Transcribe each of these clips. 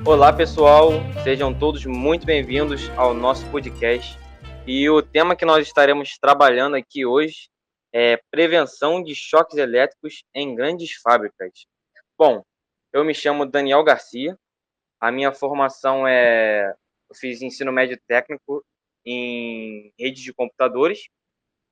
Olá pessoal, sejam todos muito bem-vindos ao nosso podcast. E o tema que nós estaremos trabalhando aqui hoje é prevenção de choques elétricos em grandes fábricas. Bom, eu me chamo Daniel Garcia, a minha formação eu fiz ensino médio técnico em redes de computadores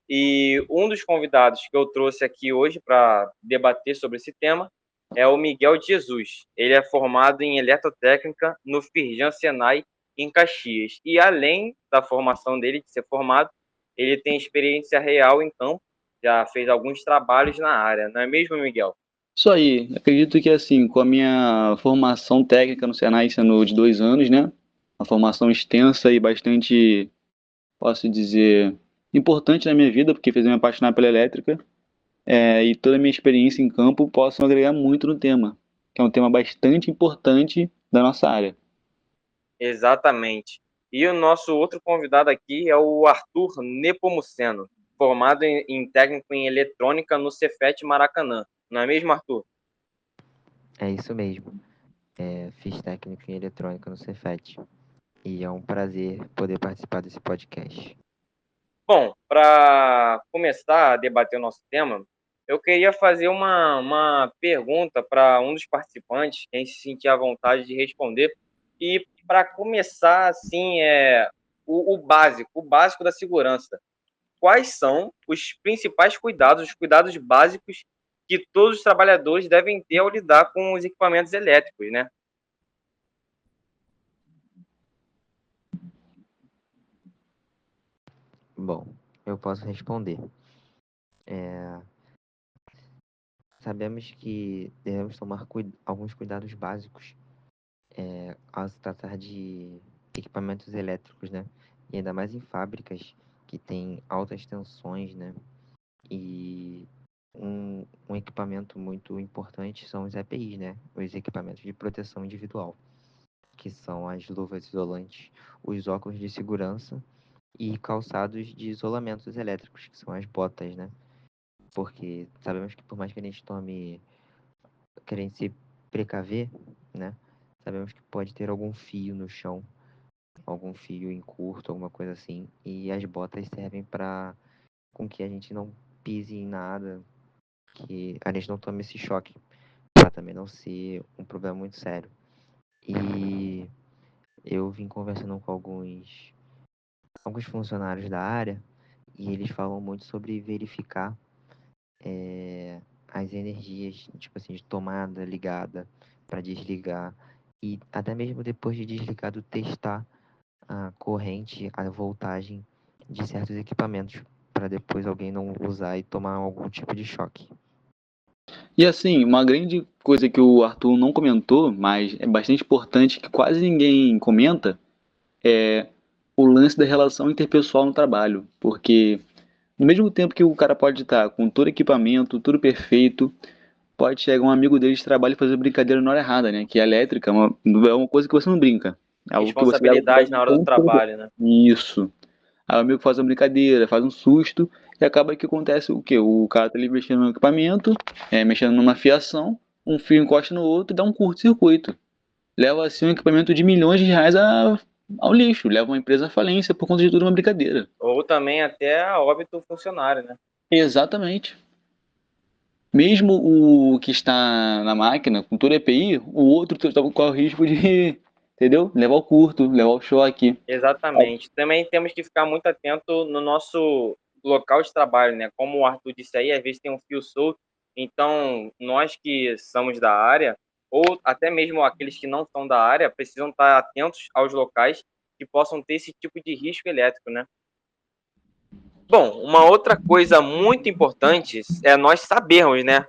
e um dos convidados que eu trouxe aqui hoje para debater sobre esse tema é o Miguel de Jesus. Ele é formado em eletrotécnica no Firjan Senai, em Caxias. E além da formação dele, de ser formado, ele tem experiência real em campo, já fez alguns trabalhos na área, não é mesmo, Miguel? Isso aí, acredito que assim, com a minha formação técnica no Senai sendo de 2 anos, né? Uma formação extensa e bastante, posso dizer, importante na minha vida, porque fez eu me apaixonar pela elétrica, e toda a minha experiência em campo posso agregar muito no tema, que é um tema bastante importante da nossa área. Exatamente. E o nosso outro convidado aqui é o Arthur Nepomuceno, formado em técnico em eletrônica no Cefet Maracanã. Não é mesmo, Arthur? É isso mesmo. Fiz técnico em eletrônica no Cefet. E é um prazer poder participar desse podcast. Bom, para começar a debater o nosso tema, eu queria fazer uma pergunta para um dos participantes, quem se sentir à vontade de responder. E para começar, assim, o básico da segurança. Quais são os principais cuidados, os cuidados básicos que todos os trabalhadores devem ter ao lidar com os equipamentos elétricos, né? Bom, eu posso responder. Sabemos que devemos tomar alguns cuidados básicos ao se tratar de equipamentos elétricos, né? E ainda mais em fábricas que têm altas tensões, né? E um equipamento muito importante são os EPIs, né? Os equipamentos de proteção individual, que são as luvas isolantes, os óculos de segurança e calçados de isolamentos elétricos, que são as botas, né? Porque sabemos que por mais que a gente tome, querendo se precaver, né? Sabemos que pode ter algum fio no chão, algum fio em curto, alguma coisa assim, e as botas servem para com que a gente não pise em nada, que a gente não tome esse choque, para também não ser um problema muito sério. E eu vim conversando com alguns funcionários da área e eles falam muito sobre verificar as energias, tipo assim, de tomada ligada para desligar e até mesmo depois de desligado testar a corrente, a voltagem de certos equipamentos para depois alguém não usar e tomar algum tipo de choque. E assim, uma grande coisa que o Arthur não comentou, mas é bastante importante, que quase ninguém comenta, é o lance da relação interpessoal no trabalho, porque no mesmo tempo que o cara pode estar com todo equipamento, tudo perfeito, pode chegar um amigo dele de trabalho e fazer brincadeira na hora errada, né? Que a elétrica é uma coisa que você não brinca. É algo que você leva Responsabilidade na hora do trabalho, né? isso. Aí o amigo faz uma brincadeira, faz um susto, e acaba que acontece o quê? O cara tá ali mexendo no equipamento, mexendo numa fiação, um fio encosta no outro e dá um curto-circuito. Leva assim um equipamento de milhões de reais ao lixo, leva uma empresa à falência por conta de tudo uma brincadeira. Ou também até a óbito funcionário, né? Exatamente. Mesmo o que está na máquina, com todo EPI, o outro corre o risco de, entendeu? Levar o curto, levar o choque. Exatamente. Também temos que ficar muito atento no nosso local de trabalho, né? Como o Arthur disse aí, às vezes tem um fio solto. Então, nós que somos da área, ou até mesmo aqueles que não são da área, precisam estar atentos aos locais que possam ter esse tipo de risco elétrico, né? Bom, uma outra coisa muito importante é nós sabermos, né?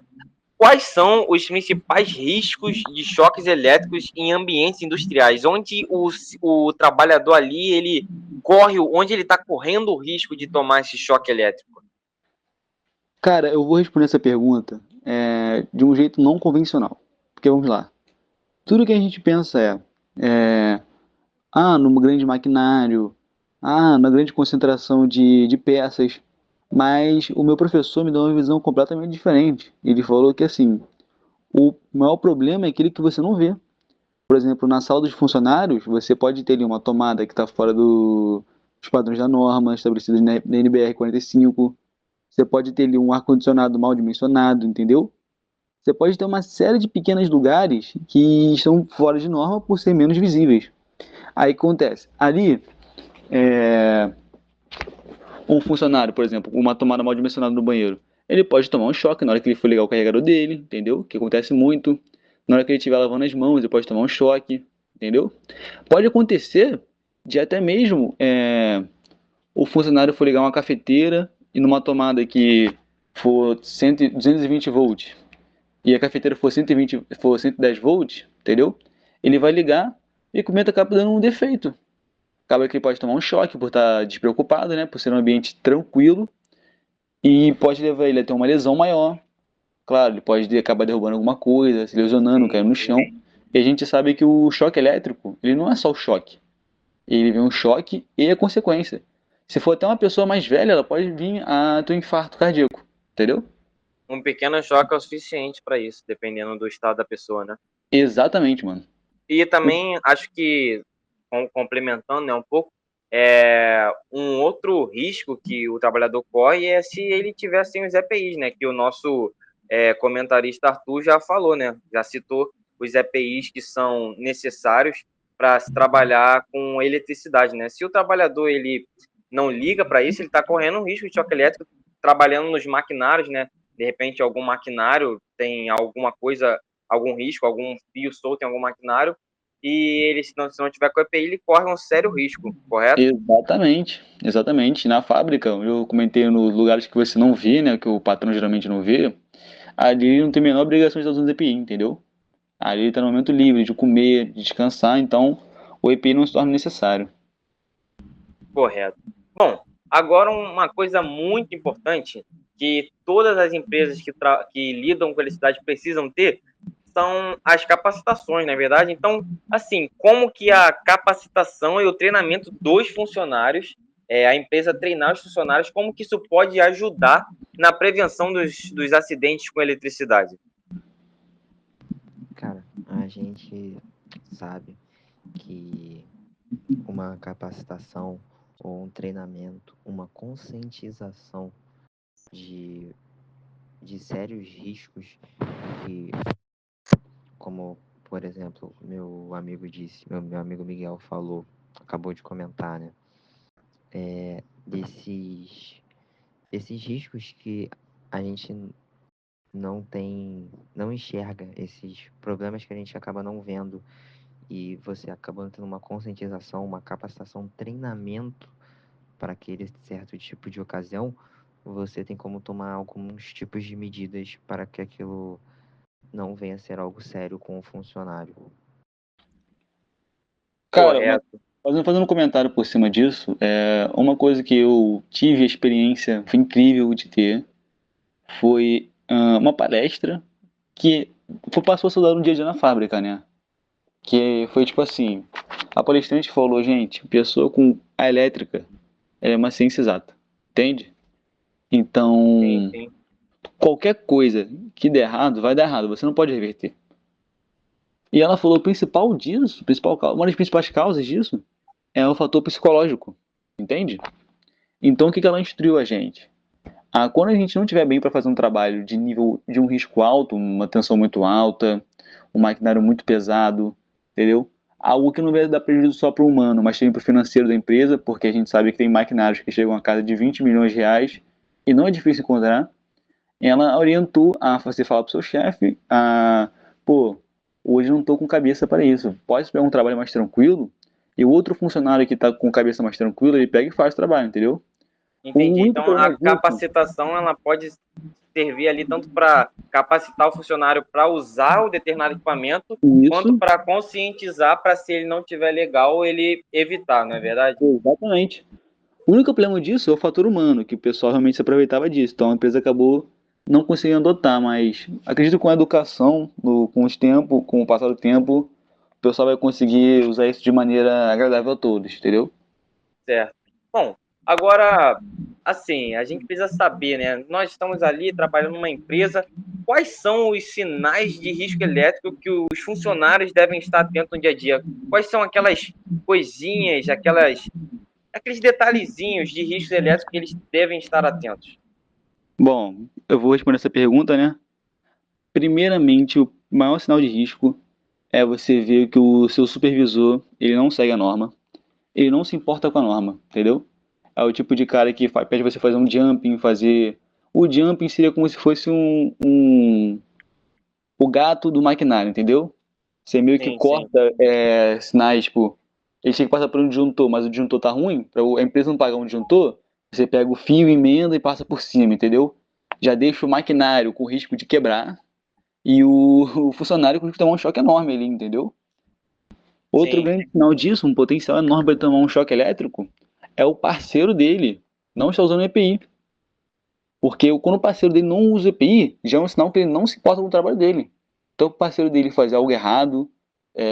Quais são os principais riscos de choques elétricos em ambientes industriais, onde o trabalhador ali, ele corre, onde ele está correndo o risco de tomar esse choque elétrico? Cara, eu vou responder essa pergunta de um jeito não convencional. Porque vamos lá. Tudo que a gente pensa num grande maquinário, na grande concentração de peças. Mas o meu professor me deu uma visão completamente diferente. Ele falou que assim, o maior problema é aquele que você não vê. Por exemplo, na sala dos funcionários, você pode ter ali uma tomada que está fora dos padrões da norma, estabelecidos na NBR 45. Você pode ter ali um ar-condicionado mal dimensionado, entendeu? Você pode ter uma série de pequenos lugares que estão fora de norma por ser menos visíveis. Aí acontece, ali, é, um funcionário, por exemplo, uma tomada mal dimensionada no banheiro, ele pode tomar um choque na hora que ele for ligar o carregador dele, entendeu? Que acontece muito. Na hora que ele estiver lavando as mãos, ele pode tomar um choque, entendeu? Pode acontecer de até mesmo o funcionário for ligar uma cafeteira e numa tomada que for 100, 220 volts e a cafeteira for 120, for 110 volts, entendeu? Ele vai ligar e a cometa acaba dando um defeito. Acaba que ele pode tomar um choque por estar despreocupado, né? Por ser um ambiente tranquilo e pode levar ele a ter uma lesão maior. Claro, ele pode acabar derrubando alguma coisa, se lesionando, caindo no chão. E a gente sabe que o choque elétrico, ele não é só o choque. Ele vem um choque e a consequência. Se for até uma pessoa mais velha, ela pode vir a ter um infarto cardíaco, entendeu? Um pequeno choque é o suficiente para isso, dependendo do estado da pessoa, né? Exatamente, mano. E também acho que, complementando, né, um pouco, um outro risco que o trabalhador corre é se ele tiver sem os EPIs, né? Que o nosso comentarista Arthur já falou, né? Já citou os EPIs que são necessários para se trabalhar com eletricidade, né? Se o trabalhador ele não liga para isso, ele está correndo um risco de choque elétrico trabalhando nos maquinários, né? De repente, algum maquinário tem alguma coisa, algum risco, algum fio solto em algum maquinário, e ele, se não tiver com EPI, ele corre um sério risco, correto? Exatamente, exatamente. Na fábrica, eu comentei nos lugares que você não vê, né, que o patrão geralmente não vê, ali não tem a menor obrigação de estar usando EPI, entendeu? Ali ele está no momento livre de comer, de descansar, então o EPI não se torna necessário. Correto. Bom, agora uma coisa muito importante que todas as empresas que lidam com eletricidade precisam ter são as capacitações, na verdade. Então, assim, como que a capacitação e o treinamento dos funcionários, a empresa treinar os funcionários, como que isso pode ajudar na prevenção dos acidentes com eletricidade? Cara, a gente sabe que uma capacitação ou um treinamento, uma conscientização de, de sérios riscos que, como, por exemplo, meu amigo disse, meu amigo Miguel falou, acabou de comentar, né? Desses riscos que a gente não enxerga, esses problemas que a gente acaba não vendo e você acaba tendo uma conscientização, uma capacitação, um treinamento para aquele certo tipo de ocasião, você tem como tomar alguns tipos de medidas para que aquilo não venha a ser algo sério com o funcionário. Cara, Correto. fazendo um comentário por cima disso, uma coisa que eu tive a experiência, foi incrível de ter, foi uma palestra que passou a estudar um dia a dia na fábrica, né? Que foi tipo assim, a palestrante falou, gente, pessoa com a elétrica é uma ciência exata, entende? Sim, Então, sim. qualquer coisa que der errado, vai dar errado, você não pode reverter. E ela falou, o principal disso, uma das principais causas disso é o fator psicológico, entende? Então, o que ela instruiu a gente? Quando a gente não estiver bem para fazer um trabalho de nível de um risco alto, uma tensão muito alta, um maquinário muito pesado, entendeu? Algo que não vai dar prejuízo só para o humano, mas também para o financeiro da empresa, porque a gente sabe que tem maquinários que chegam a casa de 20 milhões de reais e não é difícil encontrar. Ela orientou a você falar para o seu chefe, pô, hoje não estou com cabeça para isso. Pode pegar um trabalho mais tranquilo e o outro funcionário que está com cabeça mais tranquila, ele pega e faz o trabalho, entendeu? O Entendi. único Então, a problema disso, capacitação ela pode servir ali tanto para capacitar o funcionário para usar o determinado equipamento, quanto isso, para conscientizar para se ele não tiver legal, ele evitar, não é verdade? exatamente. O único problema disso é o fator humano, que o pessoal realmente se aproveitava disso. Então a empresa acabou não conseguindo adotar, mas acredito que com a educação, com o passar do tempo, o pessoal vai conseguir usar isso de maneira agradável a todos, entendeu? Certo. Bom, agora, assim, a gente precisa saber, né? Nós estamos ali trabalhando numa empresa. Quais são os sinais de risco elétrico que os funcionários devem estar atentos no dia a dia? Quais são aquelas coisinhas, aqueles detalhezinhos de risco elétrico que eles devem estar atentos? Bom, eu vou responder essa pergunta, né? Primeiramente, o maior sinal de risco é você ver que o seu supervisor, ele não segue a norma, ele não se importa com a norma, entendeu? É o tipo de cara que pede você fazer um jumping, fazer... O jumping seria como se fosse o gato do maquinário, entendeu? Você meio que Sim, sim, corta sinais, tipo, ele tinha que passar por um disjuntor, mas o disjuntor tá ruim, para a empresa não pagar um disjuntor, você pega o fio, emenda e passa por cima, entendeu? Já deixa o maquinário com risco de quebrar e o funcionário com risco de tomar um choque enorme ali, entendeu? Outro sim. grande sinal disso, um potencial enorme para ele tomar um choque elétrico, é o parceiro dele não estar usando o EPI. Porque quando o parceiro dele não usa o EPI, já é um sinal que ele não se importa com o trabalho dele. Então, o parceiro dele fazer algo errado,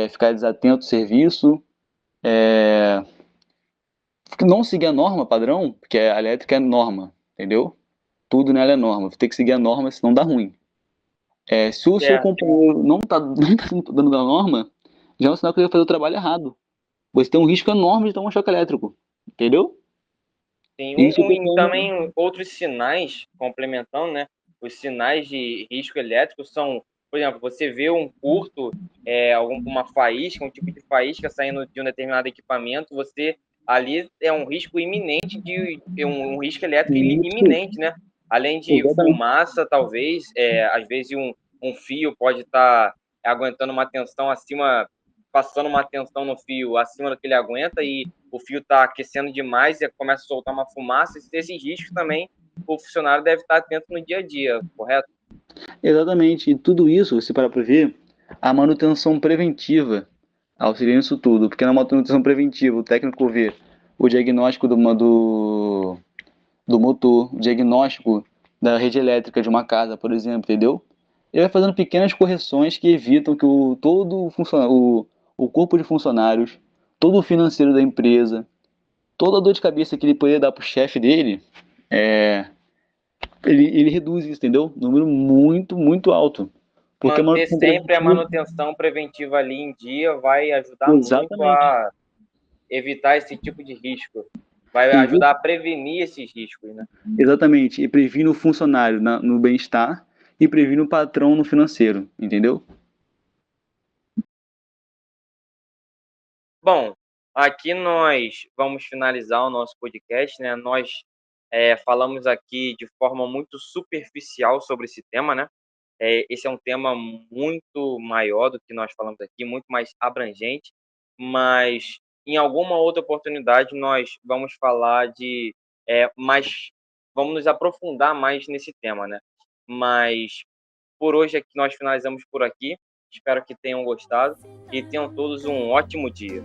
ficar desatento ao serviço, não seguir a norma padrão, porque a elétrica é norma, entendeu? Tudo nela é norma. Você tem que seguir a norma, senão dá ruim. Se o seu É, companheiro não tá, não tá dando a norma, já é um sinal que ele vai fazer o trabalho errado. Você tem um risco enorme de tomar um choque elétrico, entendeu? sim. Isso que eu E tô... também outros sinais, complementando, né? Os sinais de risco elétrico são, por exemplo, você vê um curto, uma faísca, um tipo de faísca saindo de um determinado equipamento, você ali é um risco iminente um risco elétrico Isso, iminente, né? Além de exatamente. fumaça, talvez, às vezes um fio pode estar aguentando uma tensão acima, passando uma tensão no fio acima do que ele aguenta e o fio está aquecendo demais e começa a soltar uma fumaça. Esses riscos também o funcionário deve estar atento no dia a dia, correto? Exatamente. E tudo isso, se parar para ver, a manutenção preventiva auxilia nisso tudo. Porque na manutenção preventiva, o técnico vê o diagnóstico do motor, o diagnóstico da rede elétrica de uma casa, por exemplo, entendeu? Ele vai fazendo pequenas correções que evitam que todo o corpo de funcionários, todo o financeiro da empresa, toda a dor de cabeça que ele poderia dar para o chefe dele, ele reduz isso, entendeu? Número muito, muito alto. Porque a Manter manutenção sempre a preventiva... manutenção preventiva ali em dia vai ajudar muito Exatamente. a evitar esse tipo de risco. Vai E ajudar a prevenir esses riscos, né? exatamente. E previne o funcionário no bem-estar e previne o patrão no financeiro, entendeu? Bom, aqui nós vamos finalizar o nosso podcast, né? Nós falamos aqui de forma muito superficial sobre esse tema, né? Esse é um tema muito maior do que nós falamos aqui, muito mais abrangente, mas em alguma outra oportunidade nós vamos falar mais, vamos nos aprofundar mais nesse tema, né? Mas por hoje aqui nós finalizamos por aqui. Espero que tenham gostado e tenham todos um ótimo dia.